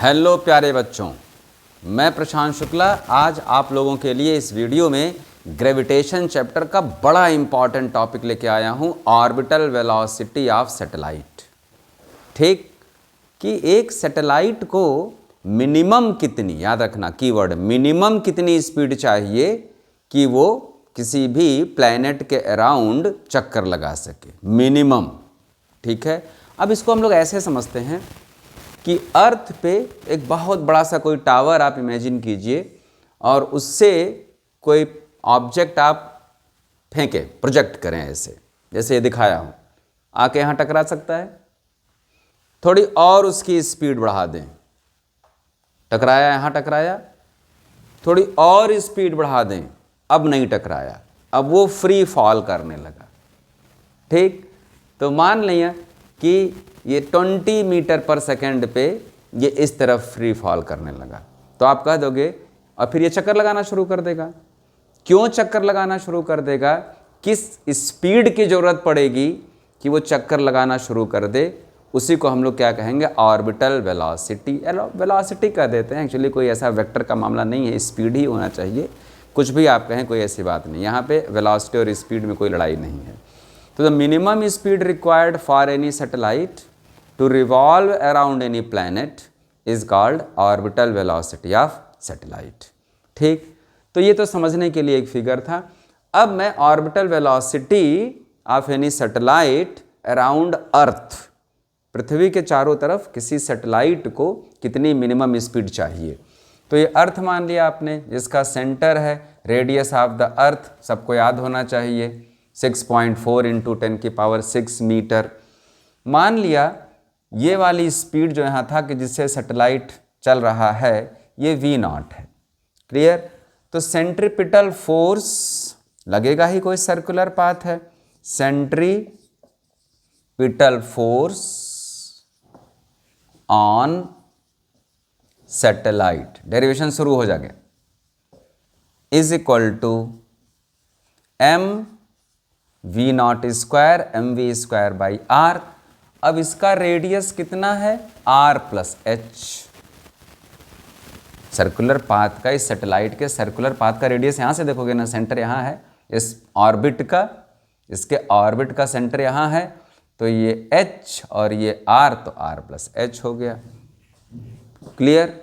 Hello प्यारे बच्चों, मैं प्रशांत शुक्ला आज आप लोगों के लिए इस वीडियो में ग्रेविटेशन चैप्टर का बड़ा इंपॉर्टेंट टॉपिक लेके आया हूं, ऑर्बिटल वेलोसिटी ऑफ सैटेलाइट। ठीक कि एक सैटेलाइट को मिनिमम कितनी, याद रखना कीवर्ड, मिनिमम कितनी स्पीड चाहिए कि वो किसी भी प्लैनेट के अराउंड चक्कर लगा सके, मिनिमम। ठीक है, अब इसको हम लोग ऐसे समझते हैं कि अर्थ पे एक बहुत बड़ा सा कोई टावर आप इमेजिन कीजिए और उससे कोई ऑब्जेक्ट आप फेंके, प्रोजेक्ट करें ऐसे, जैसे ये दिखाया हूँ, आके यहाँ टकरा सकता है। थोड़ी और उसकी स्पीड बढ़ा दें, टकराया, यहाँ टकराया, थोड़ी और स्पीड बढ़ा दें, अब नहीं टकराया, अब वो फ्री फॉल करने लगा। ठीक, तो मान लिया कि ये 20 मीटर पर सेकेंड पे ये इस तरफ फ्री फॉल करने लगा, तो आप कह दोगे और फिर ये चक्कर लगाना शुरू कर देगा। क्यों चक्कर लगाना शुरू कर देगा, किस स्पीड की ज़रूरत पड़ेगी कि वो चक्कर लगाना शुरू कर दे, उसी को हम लोग क्या कहेंगे, ऑर्बिटल वेलोसिटी। वेलोसिटी कह देते हैं, एक्चुअली कोई ऐसा वेक्टर का मामला नहीं है, स्पीड ही होना चाहिए, कुछ भी आप कहें, कोई ऐसी बात नहीं। यहाँ पे वेलोसिटी और स्पीड में कोई लड़ाई नहीं है। तो the minimum speed required for any satellite to revolve around any planet is called orbital velocity of satellite। ठीक, तो ये तो समझने के लिए एक फिगर था। अब मैं orbital velocity of any satellite around earth, पृथ्वी के चारों तरफ किसी सैटेलाइट को कितनी मिनिमम स्पीड चाहिए। तो ये अर्थ मान लिया आपने, जिसका सेंटर है रेडियस ऑफ द अर्थ, सबको याद होना चाहिए 6.4 × 10⁶ मीटर। मान लिया ये वाली स्पीड जो यहाँ था कि जिससे सैटेलाइट चल रहा है, ये v0 है। क्लियर, तो सेंट्रीपिटल फोर्स लगेगा ही, कोई सर्कुलर पाथ है, centripetal force on satellite, derivation शुरू हो जाएगा, is equal to mv0² mv²/r। अब इसका रेडियस कितना है, r + h। सर्कुलर पाथ का, इस सैटेलाइट के सर्कुलर पाथ का रेडियस यहाँ से देखोगे ना, सेंटर यहाँ है इस ऑर्बिट का, इसके ऑर्बिट का सेंटर यहाँ है, तो ये h और ये r, तो r + h हो गया। क्लियर,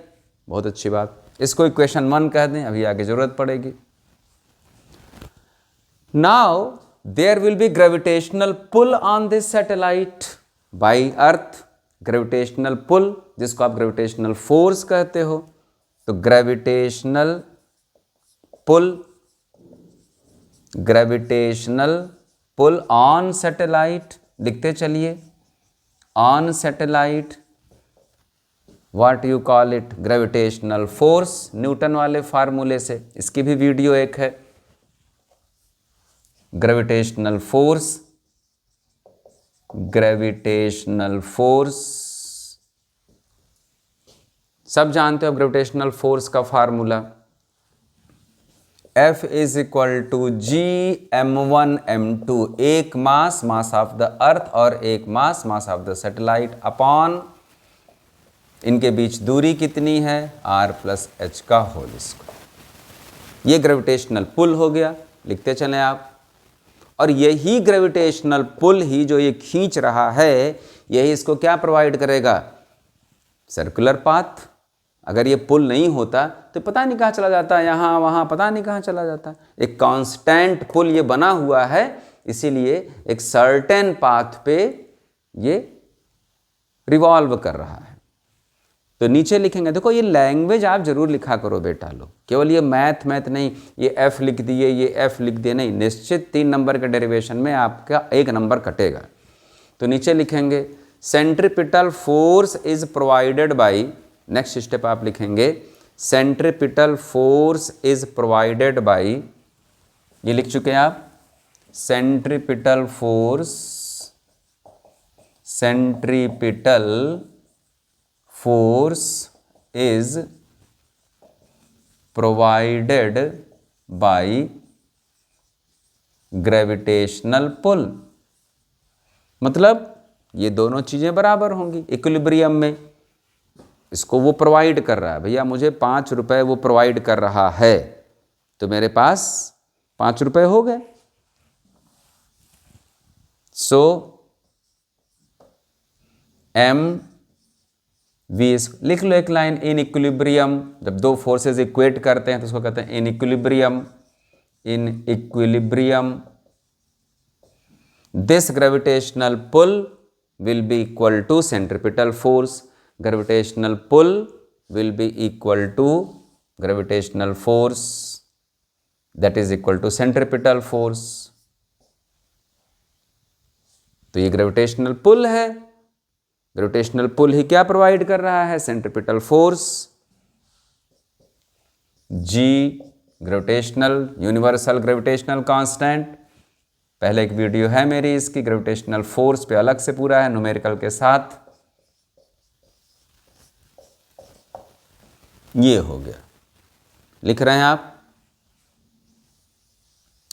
बहुत अच्छी बात। इसको इक्वेशन 1 कह दें, अभी आगे जरूरत पड़ेगी। Now there will be gravitational pull on this satellite by earth. Gravitational pull, जिसको आप ग्रेविटेशनल फोर्स कहते हो, तो ग्रेविटेशनल पुल ऑन सैटेलाइट लिखते चलिए, on satellite, what you call it, gravitational force, Newton वाले फार्मूले से, इसकी भी वीडियो एक है। ग्रेविटेशनल फोर्स, ग्रेविटेशनल फोर्स, सब जानते हो ग्रेविटेशनल फोर्स का फार्मूला, F = Gm1m2, एक मास ऑफ द अर्थ और एक mass of the satellite, upon इनके बीच दूरी कितनी है, r + h का होल स्क्वायर। ये ग्रेविटेशनल पुल हो गया, लिखते चलें आप। और यही ग्रेविटेशनल पुल ही जो ये खींच रहा है, यही इसको क्या प्रोवाइड करेगा, सर्कुलर पाथ। अगर ये पुल नहीं होता तो पता नहीं कहाँ चला जाता, यहाँ वहाँ पता नहीं कहाँ चला जाता। एक कांस्टेंट पुल ये बना हुआ है, इसीलिए एक सर्टेन पाथ पे ये रिवॉल्व कर रहा है। तो नीचे लिखेंगे, देखो ये लैंग्वेज आप जरूर लिखा करो बेटा लोग, केवल ये मैथ नहीं, ये f लिख दिए, ये f लिख दिए नहीं, निश्चित 3 नंबर के डेरिवेशन में आपका 1 नंबर कटेगा। तो नीचे लिखेंगे centripetal force is provided by, next step आप लिखेंगे centripetal force is provided by, ये लिख चुके हैं आप, centripetal force is provided by gravitational pull। मतलब ये दोनों चीजें बराबर होंगी इक्विलिब्रियम में। इसको वो प्रोवाइड कर रहा है, भैया मुझे 5 रुपये वो प्रोवाइड कर रहा है, तो मेरे पास 5 रुपये हो गए। सो एम वी, लिख लो एक लाइन, इन इक्विलिब्रियम, जब दो फोर्सेस इक्वेट करते हैं तो उसको कहते हैं in equilibrium. In equilibrium this gravitational pull will be equal to centripetal force. Gravitational pull will be equal to gravitational force, that is equal to centripetal force. तो ये ग्रेविटेशनल पुल है। Gravitational pull ही क्या provide कर रहा है? Centripetal force. G gravitational universal gravitational constant, पहले एक video है मेरी इसकी, ग्रेविटेशनल फोर्स पे अलग से पूरा है न्यूमेरिकल के साथ। ये हो गया, लिख रहे हैं आप।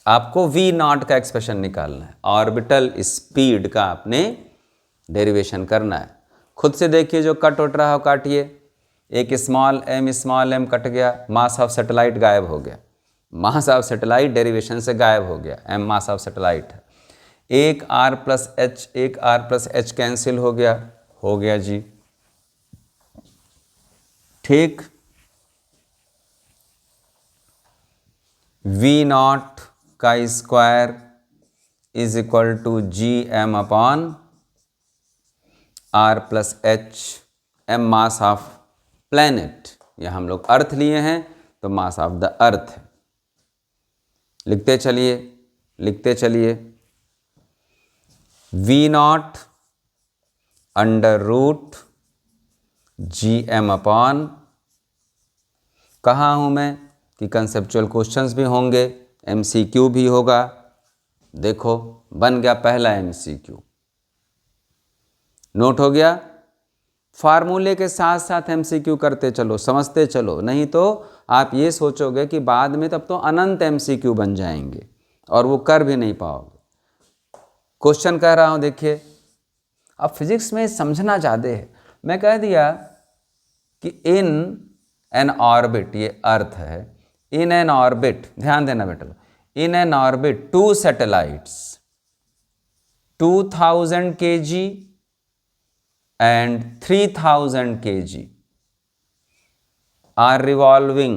आपको वी नॉट का एक्सप्रेशन निकालना है, ऑर्बिटल स्पीड का आपने डेरिवेशन करना है। खुद से देखिए, जो कट उठ रहा हो काटिए। एक स्मॉल एम कट गया, मास ऑफ सैटेलाइट गायब हो गया। मास ऑफ सैटेलाइट डेरिवेशन से गायब हो गया, एम मास ऑफ सैटेलाइट है। एक आर प्लस एच कैंसिल हो गया जी, ठीक। वी नॉट का square is equal to G M upon r plus h, M mass of planet, या हम लोग अर्थ लिए हैं तो मास ऑफ द अर्थ है। लिखते चलिए v naught under root G M upon, कहाँ हूँ मैं कि कंसेप्चुअल क्वेश्चंस भी होंगे, एमसीक्यू भी होगा। देखो बन गया पहला एमसीक्यू, नोट हो गया। फार्मूले के साथ साथ एमसीक्यू करते चलो, समझते चलो, नहीं तो आप ये सोचोगे कि बाद में तब तो अनंत एमसीक्यू बन जाएंगे और वो कर भी नहीं पाओगे। क्वेश्चन कह रहा हूँ, देखिए अब फिजिक्स में समझना ज़्यादा है। मैं कह दिया कि इन एन ऑर्बिट, ये अर्थ है, इन एन ऑर्बिट, ध्यान देना बेटा, in an orbit two satellites 2000 kg and 3000 kg are revolving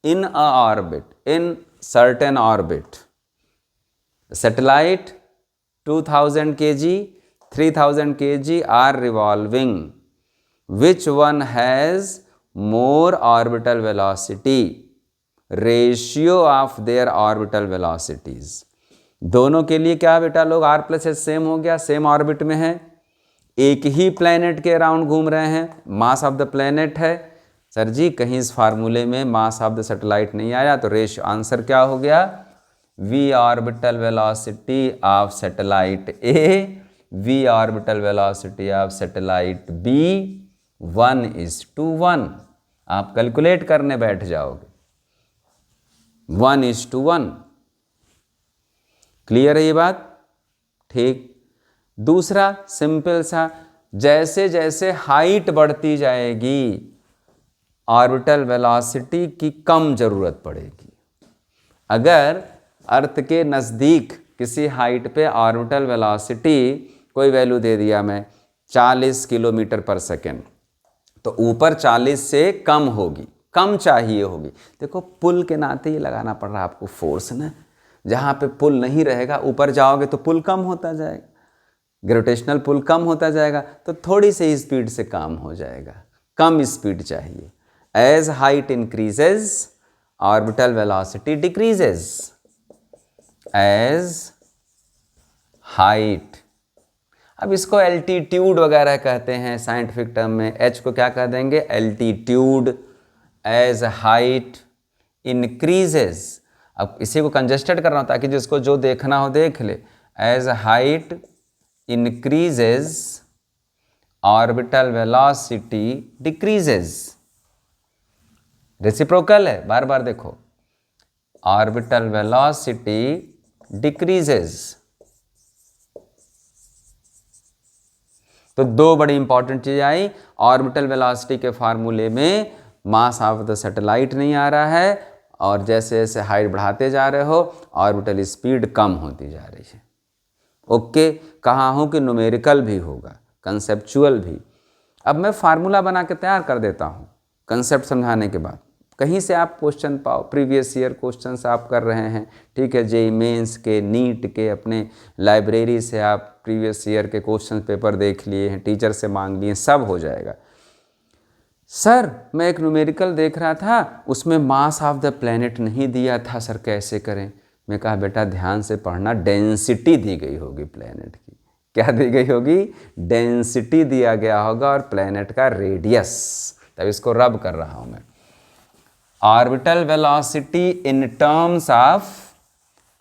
in a orbit, in certain orbit. Satellite 2000 kg, 3000 kg are revolving. Which one has more orbital velocity? Ratio of their orbital velocities. दोनों के लिए क्या बेटा लोग, are plus H same हो गया, same orbit में है, एक ही प्लैनेट के अराउंड घूम रहे हैं, मास ऑफ द प्लैनेट है। सर जी कहीं इस फार्मूले में मास ऑफ द सैटेलाइट नहीं आया, तो रेशियो आंसर क्या हो गया? V orbital velocity of satellite A, v orbital velocity of satellite B 1:1। आप कैलकुलेट करने बैठ जाओगे, 1:1। क्लियर है ये बात? ठीक। दूसरा सिंपल सा, जैसे जैसे हाइट बढ़ती जाएगी ऑर्बिटल वेलोसिटी की कम जरूरत पड़ेगी। अगर अर्थ के नज़दीक किसी हाइट पे ऑर्बिटल वेलोसिटी कोई वैल्यू दे दिया मैं 40 किलोमीटर पर सेकेंड, तो ऊपर 40 से कम होगी, कम चाहिए होगी। देखो पुल के नाते ये लगाना पड़ रहा है आपको फोर्स ना, जहाँ पे पुल नहीं रहेगा ऊपर जाओगे तो पुल कम होता जाएगा, ग्रेविटेशनल पुल कम होता जाएगा, तो थोड़ी सी स्पीड से काम हो जाएगा, कम स्पीड चाहिए। As height increases orbital velocity decreases, as height. अब इसको एल्टीट्यूड वगैरह कहते हैं साइंटिफिक टर्म में, एच को क्या कह देंगे? एल्टीट्यूड। एज हाइट इंक्रीजेज, अब इसी को कंजस्टेड कर रहा हूँ ताकि जिसको जो देखना हो देख ले। As height increases orbital velocity decreases, reciprocal है, बार बार देखो, orbital velocity decreases। तो दो बड़ी इंपॉर्टेंट चीज़ आई, ऑर्बिटल वेलोसिटी के फार्मूले में मास ऑफ द सैटेलाइट नहीं आ रहा है, और जैसे जैसे हाइट बढ़ाते जा रहे हो ऑर्बिटल स्पीड कम होती जा रही है। ओके, कहा हूँ कि न्यूमेरिकल भी होगा, कंसेप्चुअल भी। अब मैं फार्मूला बना के तैयार कर देता हूँ कंसेप्ट समझाने के बाद, कहीं से आप क्वेश्चन पाओ। प्रीवियस ईयर क्वेश्चंस आप कर रहे हैं, ठीक है, जेईई मेंस के, नीट के, अपने लाइब्रेरी से आप प्रीवियस ईयर के क्वेश्चन पेपर देख लिए हैं, टीचर से मांग लिए, सब हो जाएगा। सर मैं एक न्यूमेरिकल देख रहा था, उसमें मास ऑफ द प्लैनेट नहीं दिया था, सर कैसे करें? मैं कहा बेटा ध्यान से पढ़ना, डेंसिटी दी गई होगी प्लैनेट की। क्या दी गई होगी? डेंसिटी दिया गया होगा और प्लैनेट का रेडियस। तब इसको रब कर रहा हूँ मैं। Orbital velocity in terms of,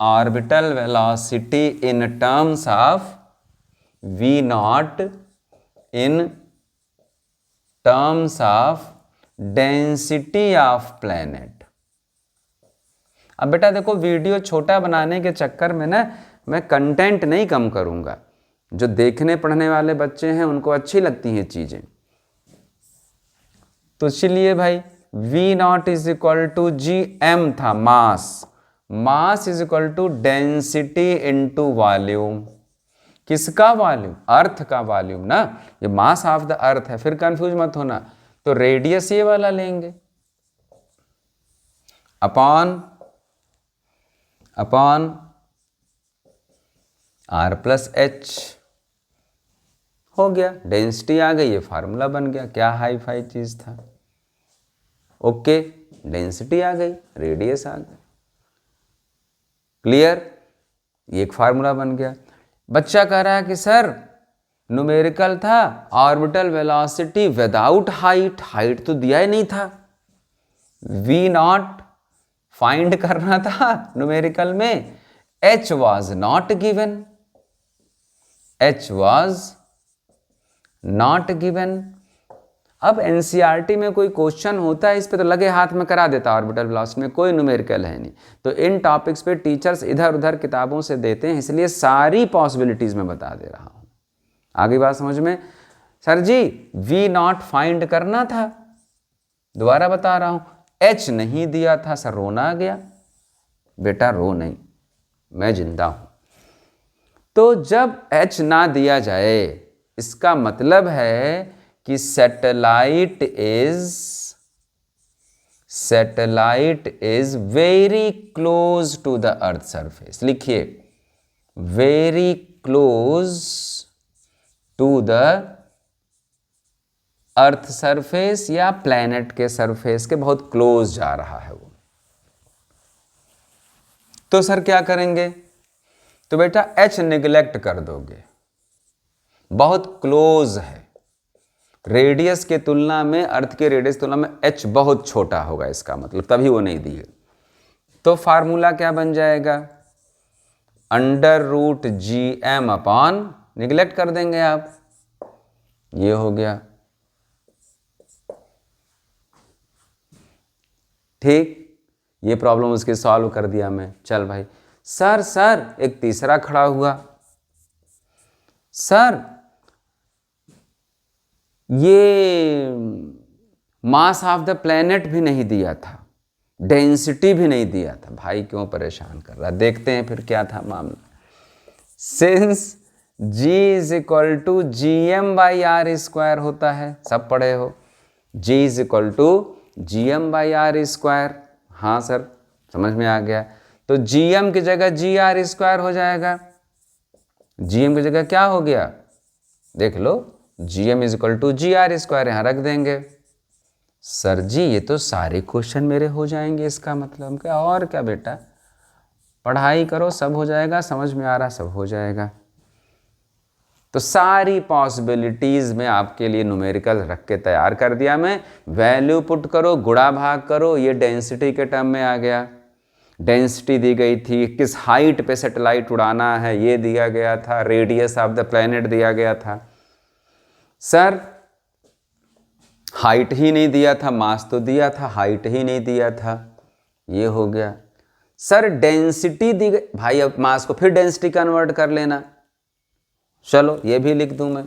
orbital velocity in terms of v naught in terms of density of planet. अब बेटा देखो, वीडियो छोटा बनाने के चक्कर में ना मैं कंटेंट नहीं कम करूंगा। जो देखने पढ़ने वाले बच्चे हैं उनको अच्छी लगती हैं चीजें, तो चलिए भाई, V naught is equal to G M था mass, mass is equal to density into volume. किसका वॉल्यूम? अर्थ का वॉल्यूम ना, ये मास ऑफ द अर्थ है, फिर कंफ्यूज मत होना। तो रेडियस ये वाला लेंगे अपॉन आर प्लस एच, हो गया, डेंसिटी आ गई, ये फार्मूला बन गया। क्या हाई फाई चीज था। ओके, डेंसिटी आ गई, रेडियस आ गया, क्लियर, ये एक फार्मूला बन गया। बच्चा कह रहा है कि सर न्यूमेरिकल था, orbital velocity without height, height तो दिया ही नहीं था, वी नॉट फाइंड करना था न्यूमेरिकल में, H was not given, H was not given. अब एनसीईआरटी में कोई क्वेश्चन होता है इस पे तो लगे हाथ में करा देता, ऑर्बिटल वेलोसिटी में कोई न्यूमेरिकल है नहीं। तो इन टॉपिक्स पे टीचर्स इधर उधर किताबों से देते हैं, इसलिए सारी पॉसिबिलिटीज में बता दे रहा हूं। आगे बात समझ में? Sir ji v naught find करना था, दोबारा बता रहा हूं, एच नहीं दिया था, सर रोना आ गया। बेटा रो नहीं, मैं जिंदा हूं। तो जब एच ना दिया जाए, इसका मतलब है कि satellite is very close to the earth surface. लिखिए, very close to the earth surface, या प्लैनेट के सरफेस के बहुत क्लोज जा रहा है वो। तो सर क्या करेंगे? तो बेटा एच निगलेक्ट कर दोगे, बहुत क्लोज है, रेडियस के तुलना में, अर्थ के रेडियस की तुलना में एच बहुत छोटा होगा, इसका मतलब तभी वो नहीं दिए। तो फार्मूला क्या बन जाएगा? Under root G M upon, neglect कर देंगे आप, ये हो गया, ठीक। ये प्रॉब्लम उसके सॉल्व कर दिया मैं। चल भाई, सर एक तीसरा खड़ा हुआ, सर ये मास ऑफ द प्लैनेट भी नहीं दिया था, डेंसिटी भी नहीं दिया था। भाई क्यों परेशान कर रहा? देखते हैं फिर क्या था मामला। Since G is equal to G M by r square होता है, सब पढ़े हो, G is equal to G M by r square. हाँ सर समझ में आ गया। तो जी एम की जगह जी आर स्क्वायर हो जाएगा, जी एम की जगह क्या हो गया देख लो, G M is equal to G R square, यहां रख देंगे। सर जी ये तो सारे क्वेश्चन मेरे हो जाएंगे, इसका मतलब क्या? और क्या बेटा, पढ़ाई करो सब हो जाएगा, समझ में आ रहा सब हो जाएगा। तो सारी पॉसिबिलिटीज में आपके लिए न्यूमेरिकल रख के तैयार कर दिया मैं। वैल्यू पुट करो, गुणा भाग करो, ये डेंसिटी के टर्म में आ गया। डेंसिटी दी गई थी, किस हाइट पे सैटेलाइट उड़ाना है ये दिया गया था, रेडियस ऑफ द प्लैनेट दिया गया था। सर हाइट ही नहीं दिया था, मास तो दिया था, हाइट ही नहीं दिया था, ये हो गया। सर डेंसिटी दी गई, भाई अब मास को फिर डेंसिटी कन्वर्ट कर लेना, चलो ये भी लिख दूं मैं,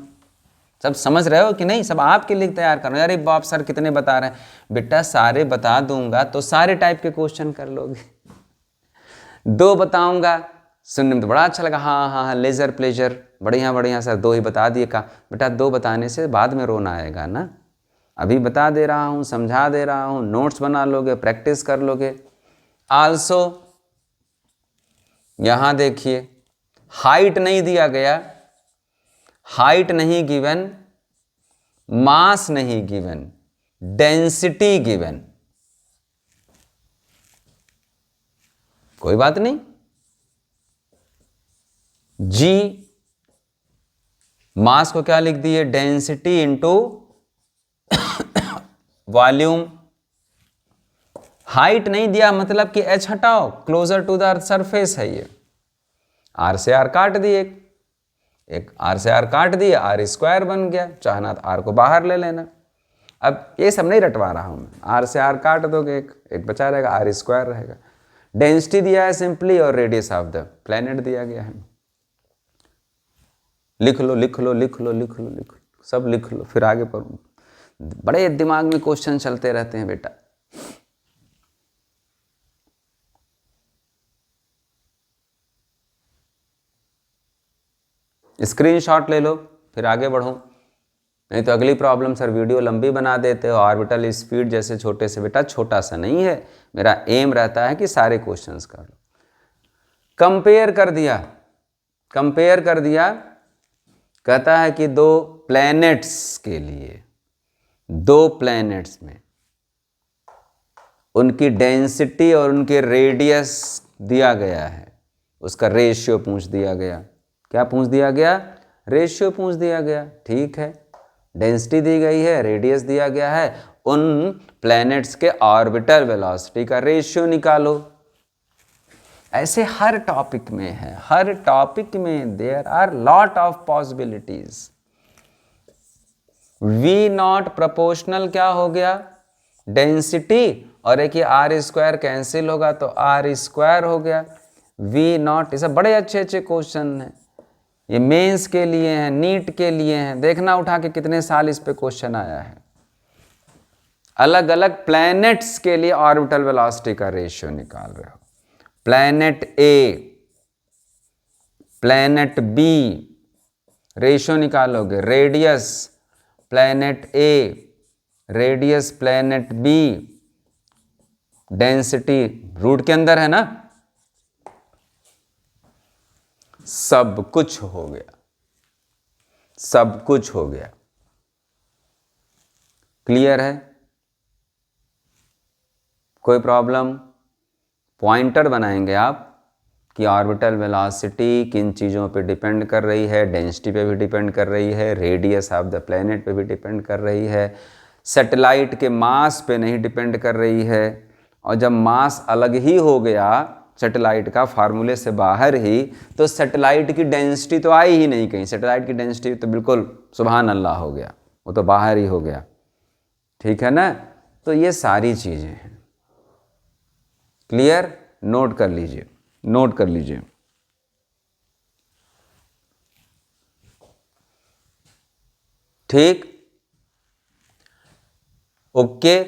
सब समझ रहे हो कि नहीं? सब आपके लिए तैयार कर रहे हो। अरे बाप सर कितने बता रहे हैं, बेटा सारे बता दूंगा तो सारे टाइप के क्वेश्चन कर लोगे। 2 बताऊंगा, सुनने में तो बड़ा अच्छा लगा, हाँ हाँ हाँ, लेजर प्लेजर, बढ़िया बढ़िया सर 2 ही बता दिए। का बेटा 2 बताने से बाद में रोना आएगा ना, अभी बता दे रहा हूँ, समझा दे रहा हूँ, नोट्स बना लोगे, प्रैक्टिस कर लोगे। आल्सो यहां देखिए, हाइट नहीं दिया गया, हाइट नहीं गिवन, मास नहीं गिवन, डेंसिटी गिवन। कोई बात नहीं, जी मास को क्या लिख दिए, डेंसिटी इंटू वॉल्यूम। हाइट नहीं दिया मतलब कि एच हटाओ, closer to the earth surface है ये, आर से आर काट दिए, एक आर से आर काट दिए, आर स्क्वायर बन गया, चाहना तो आर को बाहर ले लेना। अब ये सब नहीं रटवा रहा हूं मैं, आर से आर काट दोगे, एक बचा रहेगा, आर स्क्वायर रहेगा। डेंसिटी दिया है सिंपली, और रेडियस ऑफ द प्लेनेट दिया गया है। लिख लो लिख लो लिख लो लिख लो लिख लो, सब लिख लो, फिर आगे पर बड़े दिमाग में क्वेश्चन चलते रहते हैं बेटा। स्क्रीनशॉट ले लो, फिर आगे बढ़ो, नहीं तो अगली प्रॉब्लम सर वीडियो लंबी बना देते हो। ऑर्बिटल स्पीड जैसे छोटे से, बेटा छोटा सा नहीं है, मेरा एम रहता है कि सारे क्वेश्चंस कर लो। कंपेयर कर दिया, कंपेयर कर दिया, कहता है कि 2 प्लैनेट्स के लिए, 2 प्लैनेट्स में उनकी डेंसिटी और उनके रेडियस दिया गया है, उसका रेशियो पूछ दिया गया। क्या पूछ दिया गया? रेशियो पूछ दिया गया। ठीक है, डेंसिटी दी गई है, रेडियस दिया गया है, उन प्लैनेट्स के ऑर्बिटल वेलोसिटी का रेशियो निकालो। ऐसे हर टॉपिक में है, हर टॉपिक में there are lot of possibilities. V naught proportional क्या हो गया? डेंसिटी, और एक ये आर स्क्वायर कैंसिल होगा तो आर स्क्वायर हो गया। वी नॉट, ये सब बड़े अच्छे अच्छे क्वेश्चन हैं, ये मेंस के लिए हैं, नीट के लिए हैं। देखना उठा के कितने साल इस पे क्वेश्चन आया है। अलग अलग प्लैनेट्स के लिए ऑर्बिटल वेलोसिटी का रेशियो निकाल रहे हो। Planet A, planet B, ratio निकालोगे। Radius planet A, radius planet B, density root के अंदर है ना। सब कुछ हो गया, सब कुछ हो गया। क्लियर है? कोई प्रॉब्लम? पॉइंटर बनाएंगे आप कि ऑर्बिटल वेलोसिटी किन चीज़ों पे डिपेंड कर रही है। डेंसिटी पे भी डिपेंड कर रही है, रेडियस ऑफ द प्लैनेट पे भी डिपेंड कर रही है, सैटेलाइट के मास पे नहीं डिपेंड कर रही है। और जब मास अलग ही हो गया सैटेलाइट का, फार्मूले से बाहर ही, तो सैटेलाइट की डेंसिटी तो आई ही नहीं कहीं। सैटेलाइट की डेंसिटी तो बिल्कुल सुभान अल्लाह हो गया, वो तो बाहर ही हो गया। ठीक है ना? तो ये सारी चीज़ें हैं। क्लियर? नोट कर लीजिए, नोट कर लीजिए। ठीक, ओके।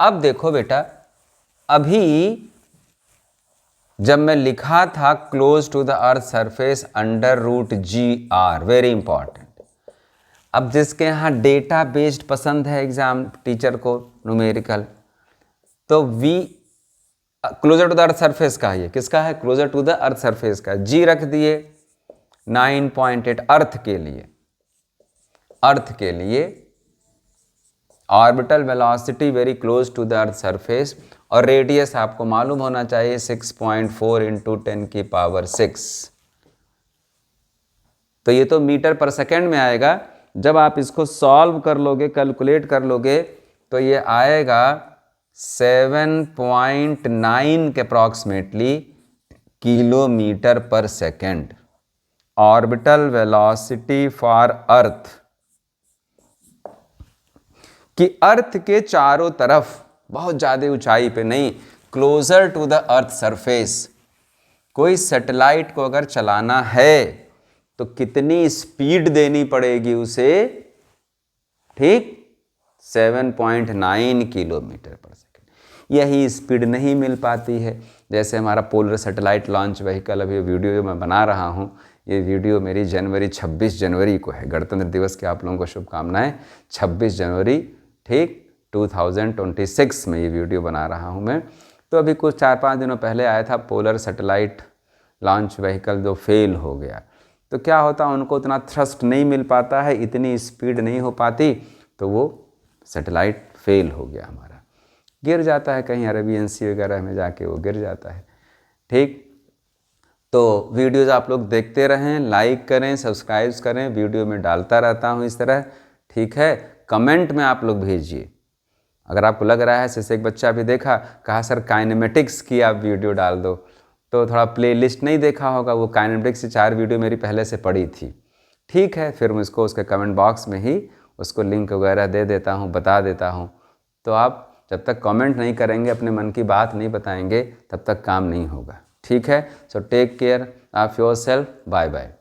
अब देखो बेटा, अभी जब मैं लिखा था close to the earth surface under root G r, very important. अब जिसके यहाँ डेटा बेस्ड पसंद है एग्जाम टीचर को, न्यूमेरिकल, तो v closer to the earth surface का है, ये किसका है? Closer to the earth surface का। जी रख दिए 9.8 अर्थ के लिए, अर्थ के लिए orbital velocity very close to the earth surface, और रेडियस आपको मालूम होना चाहिए 6.4 इंटू 10⁶। तो ये तो मीटर पर सेकेंड में आएगा। जब आप इसको सॉल्व कर लोगे, कैलकुलेट कर लोगे, तो ये आएगा 7.9 के अप्रॉक्सीमेटली किलोमीटर पर second. Orbital velocity for earth, कि अर्थ के चारों तरफ, बहुत ज़्यादा ऊंचाई पे नहीं, closer to the earth surface, कोई सैटेलाइट को अगर चलाना है तो कितनी स्पीड देनी पड़ेगी उसे ठीक 7.9 किलोमीटर पर सेकेंड। यही स्पीड नहीं मिल पाती है। जैसे हमारा पोलर सैटेलाइट लॉन्च व्हीकल, अभी वीडियो जो मैं बना रहा हूँ, ये वीडियो मेरी 26 जनवरी को है। गणतंत्र दिवस की आप लोगों को शुभकामनाएं। 26 जनवरी ठीक 2026 में ये वीडियो बना रहा हूँ मैं। तो अभी कुछ 4-5 दिनों पहले आया था पोलर सैटेलाइट लॉन्च व्हीकल जो फेल हो गया। तो क्या होता, उनको उतना थ्रस्ट नहीं मिल पाता है, इतनी स्पीड नहीं हो पाती, तो वो सैटेलाइट फेल हो गया हमारा, गिर जाता है कहीं अरबियन सी वगैरह में जाके वो गिर जाता है। ठीक, तो वीडियोज़ आप लोग देखते रहें, लाइक करें, सब्सक्राइब करें, वीडियो में डालता रहता हूँ इस तरह। ठीक है, कमेंट में आप लोग भेजिए अगर आपको लग रहा है। जैसे एक बच्चा भी देखा, कहा सर काइनेमेटिक्स की आप वीडियो डाल दो, तो थोड़ा प्लेलिस्ट नहीं देखा होगा, वो काइनेमेटिक्स की 4 वीडियो मेरी पहले से पड़ी थी। ठीक है, फिर मैं उसको उसके कमेंट बॉक्स में ही उसको लिंक वगैरह दे देता हूँ, बता देता हूँ। तो आप जब तक कमेंट नहीं करेंगे, अपने मन की बात नहीं बताएंगे, तब तक काम नहीं होगा। ठीक है, so take care of yourself, bye bye.